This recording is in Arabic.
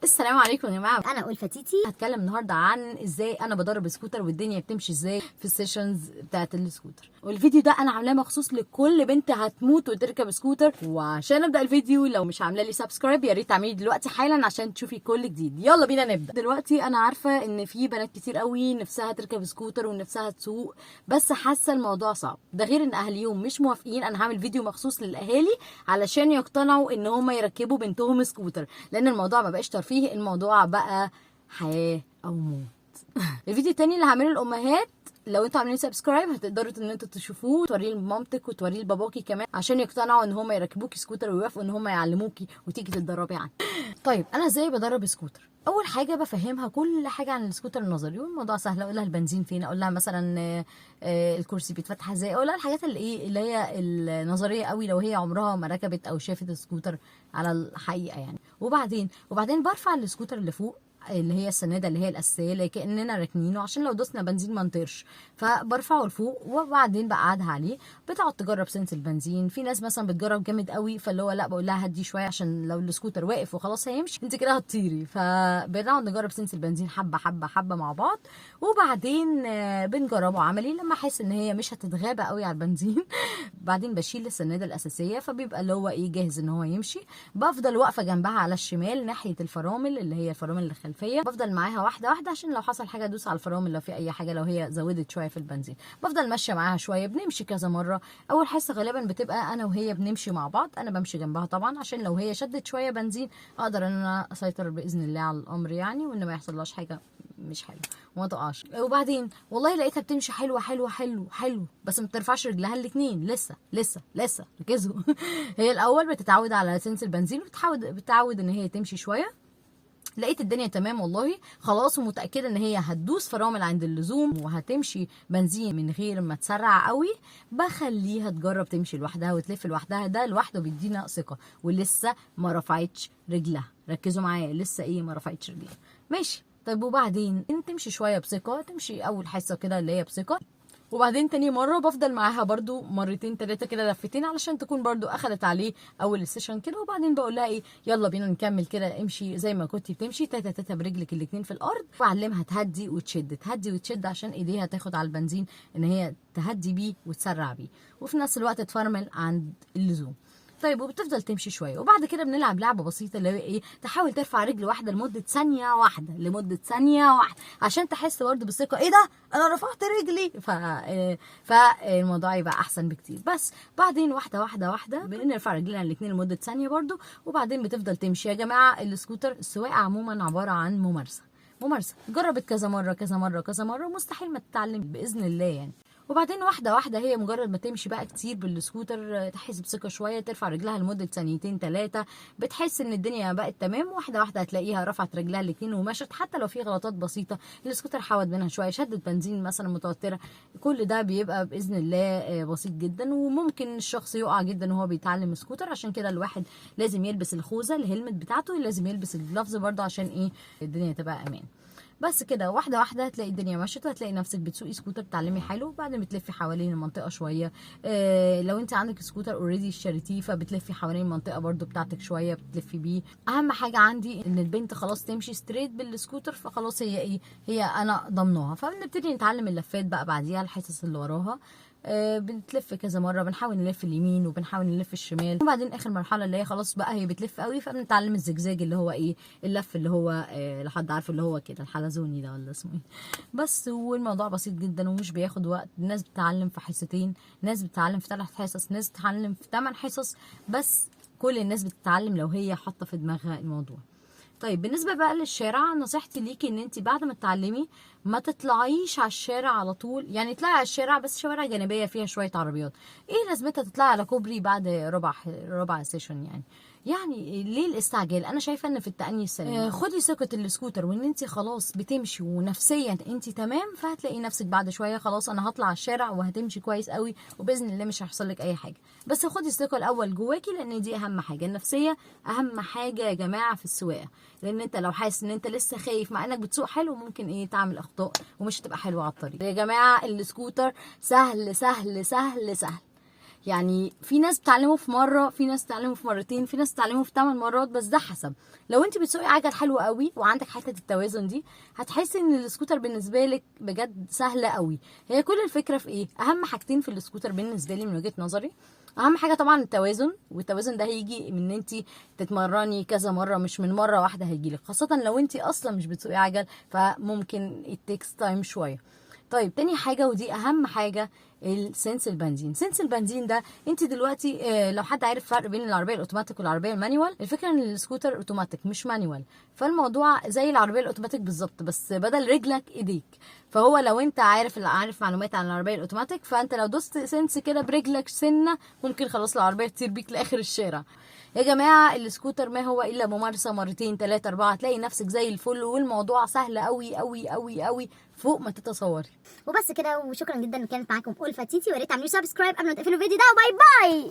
السلام عليكم يا جماعه، انا ألفة تيتي. هتكلم النهارده عن ازاي انا بدرب سكوتر والدنيا بتمشي ازاي في السيشنز بتاعه السكوتر. والفيديو ده انا عاملاه مخصوص لكل بنت هتموت وتركب سكوتر. وعشان ابدا الفيديو، لو مش عامله لي سبسكرايب يا ريت تعملي دلوقتي حالا عشان تشوفي كل جديد. يلا بينا نبدا. دلوقتي انا عارفه ان في بنات كتير قوي نفسها تركب سكوتر ونفسها تسوق، بس حاسه الموضوع صعب. ده غير ان اهاليهم مش موافقين. انا هعمل فيديو مخصوص للاهالي علشان يقتنعوا ان هم يركبوا بنتهم سكوتر، لان الموضوع ما بقاش ترفيه، الموضوع بقى حياه او موت. الفيديو التاني اللي هعمله الامهات، لو انتوا عاملين سبسكرايب هتقدروا ان انتوا تشوفوه وتوريه لمامتك وتوريه لباباكي كمان، عشان يقتنعوا ان هم يركبوكي سكوتر ويوافقوا ان هم يعلموكي وتيجي تتدربي عنه. طيب انا ازاي بدرب سكوتر؟ اول حاجه بفهمها كل حاجه عن السكوتر النظري، والموضوع سهل. اقول لها البنزين فين، اقول لها مثلا الكرسي بيتفتح ازاي، اقول لها الحاجات اللي هي النظريه قوي لو هي عمرها ما ركبت او شافت السكوتر على الحقيقه يعني. وبعدين برفع السكوتر اللي فوق، اللي هي السناده اللي هي الاساسيه اللي كاننا راكنينه عشان لو دوسنا بنزين ما نطيرش، فبرفعه لفوق وبعدين بقعدها عليه. بتقعد تجرب سنس البنزين. في ناس مثلا بتجرب جامد قوي، فاللي هو لا، بقول لها هدي شويه عشان لو السكوتر واقف وخلاص هيمشي انت كده هتطيري. فبنقعد نجرب سنس البنزين حبه حبه حبه مع بعض، وبعدين بنجربه عملي لما احس ان هي مش هتتغابى قوي على البنزين. بعدين بشيل السناده الاساسيه، فبيبقى اللي هو ايه جاهز ان هو يمشي. بفضل واقفه جنبها على الشمال ناحيه الفرامل اللي هي الفرامل الخلفيه، بفضل معاها واحده واحده عشان لو حصل حاجه ادوس على الفرامل لو في اي حاجه، لو هي زودت شويه في البنزين. بفضل ماشيه معاها شويه، بنمشي كذا مره. اول حصه غالبا بتبقى انا وهي بنمشي مع بعض، انا بمشي جنبها طبعا عشان لو هي شدت شويه بنزين اقدر ان انا اسيطر باذن الله على الامر يعني، وان ما يحصلهاش حاجه مش حلو وما تقعش. وبعدين والله لقيتها بتمشي حلوه حلوه حلو حلو، بس ما بترفعش رجلها الاثنين. لسه ركزوا. هي الاول بتتعود على سنس البنزين بتتعود ان هي تمشي شويه. لقيت الدنيا تمام والله خلاص، ومتاكده ان هي هتدوس فرامل عند اللزوم وهتمشي بنزين من غير ما تسرع قوي. بخليها تجرب تمشي لوحدها وتلف لوحدها، ده لوحده بيدينا ثقه. ولسه ما رفعتش رجلها، ركزوا معايا، لسه ما رفعتش رجلها. ماشي. طيب وبعدين تمشي شويه بثقه، تمشي اول حصه كده اللي هي بثقه، وبعدين تاني مرة بفضل معاها برضو مرتين تلاتة كده لفتين علشان تكون برضو اخدت عليه اول السيشن كده. وبعدين بقول لها يلا بينا نكمل كده، امشي زي ما كنتي بتمشي تاتا تاتا برجلك الاتنين في الارض. واعلمها تهدي وتشد عشان ايديها تاخد على البنزين، ان هي تهدي بيه وتسرع بيه، وفي نفس الوقت تفرمل عند اللزوم. طيب وبتفضل تمشي شويه، وبعد كده بنلعب لعبه بسيطه اللي هي تحاول ترفع رجل واحده لمده ثانيه واحده عشان تحس برضه بالثقه. ده انا رفعت رجلي. فالموضوع يبقى احسن بكتير. بس بعدين واحده بنرفع رجلنا الاثنين لمده ثانيه برضه، وبعدين بتفضل تمشي. يا جماعه السكوتر السواقه عموما عباره عن ممارسه جربت كذا مره مستحيل ما تتعلم باذن الله يعني. وبعدين واحده هي مجرد ما تمشي بقى كتير بالسكوتر تحس بثقه شويه، ترفع رجلها لمده ثانيتين ثلاثه، بتحس ان الدنيا بقت تمام. واحده هتلاقيها رفعت رجلها الاثنين ومشت، حتى لو في غلطات بسيطه السكوتر حاول منها شويه، شدت بنزين مثلا متوتره، كل ده بيبقى باذن الله بسيط جدا. وممكن الشخص يقع جدا وهو بيتعلم سكوتر، عشان كده الواحد لازم يلبس الخوذه الهلمت بتاعته، لازم يلبس الجلافز برضه عشان الدنيا تبقى امان. بس كده واحده هتلاقي الدنيا مشت، وهتلاقي نفسك بتسوقي سكوتر بتعلمي حلو. وبعدين بتلفي حوالين المنطقه شويه. لو انت عندك سكوتر اوريدي اشتريتيه فبتلفي حوالين المنطقه برضو بتاعتك شويه بتلفي بيه. اهم حاجه عندي ان البنت خلاص تمشي ستريت بالسكوتر، فخلاص هي انا ضمنها. فبنبتدي نتعلم اللفات بقى بعديها، الحصص اللي وراها. بنتلف كذا مره، بنحاول نلف اليمين وبنحاول نلف الشمال. وبعدين اخر مرحله اللي هي خلاص بقى هي بتلف قوي، فبنتعلم الزجزاج اللي هو اللف اللي هو لحد عارفه اللي هو كده الحلزوني ده ولا اسمه بس. والموضوع بسيط جدا ومش بياخد وقت. الناس بتتعلم في حصتين، ناس بتتعلم في 3 حصص، ناس بتتعلم في 8 حصص، بس كل الناس بتتعلم لو هي حاطه في دماغها الموضوع. طيب بالنسبه بقى للشارع، نصيحتي ليكي ان انت بعد ما تتعلمي ما تطلعيش على الشارع على طول. يعني اطلعي على الشارع بس شوارع جانبيه فيها شويه عربيات. لازمتها تطلعي على كوبري بعد ربع سيشن يعني ليه الاستعجال؟ انا شايفه ان في التأني السليم. خدي ثقه السكوتر وان انت خلاص بتمشي ونفسيا انت تمام، فهتلاقي نفسك بعد شويه خلاص انا هطلع على الشارع وهتمشي كويس قوي، وباذن الله مش هيحصل لك اي حاجه. بس خدي الثقه الاول جواكي، لان دي اهم حاجه. النفسيه اهم حاجه يا جماعه في السواقه، لان انت لو حاسس ان انت لسه خايف مع انك بتسوق حلو ممكن تعمل اخطاء ومش هتبقى حلوه على الطريق. يا جماعه السكوتر سهل سهل سهل سهل. يعني في ناس بتعلمه في مره، في ناس بتعلمه في مرتين، في ناس بتعلمه في 8 مرات، بس ده حسب. لو انت بتسوقي عجل حلو قوي وعندك حته التوازن دي، هتحسي ان السكوتر بالنسبه لك بجد سهله قوي. هي كل الفكره في ايه؟ اهم حاجتين في السكوتر بالنسبه لي من وجهه نظري. اهم حاجه طبعا التوازن، والتوازن ده هيجي من ان انت تتمرني كذا مره، مش من مره واحده هيجيلك، خاصه لو انت اصلا مش بتسوقي عجل فممكن it takes time شويه. طيب تاني حاجه ودي اهم حاجه، السنس البنزين. سنس البنزين ده انت دلوقتي لو حد عارف فرق بين العربيه الاوتوماتيك والعربيه المانيوال، الفكره ان السكوتر اوتوماتيك مش مانيوال، فالموضوع زي العربيه الاوتوماتيك بالظبط، بس بدل رجلك ايديك. فهو لو انت عارف معلومات عن العربيه الاوتوماتيك، فانت لو دوست سنس كده برجلك سنه ممكن خلاص العربيه تطير بيك لاخر الشارع. يا جماعه السكوتر ما هو الا ممارسه مرتين 3 4 هتلاقي نفسك زي الفل، والموضوع سهل قوي قوي قوي قوي فوق ما تتصوري. وبس كده، وشكرا جدا ان كانت معاكم ألفة تيتي، ويا ريت تعملوا سبسكرايب قبل ما تقفلوا الفيديو ده، وباي باي.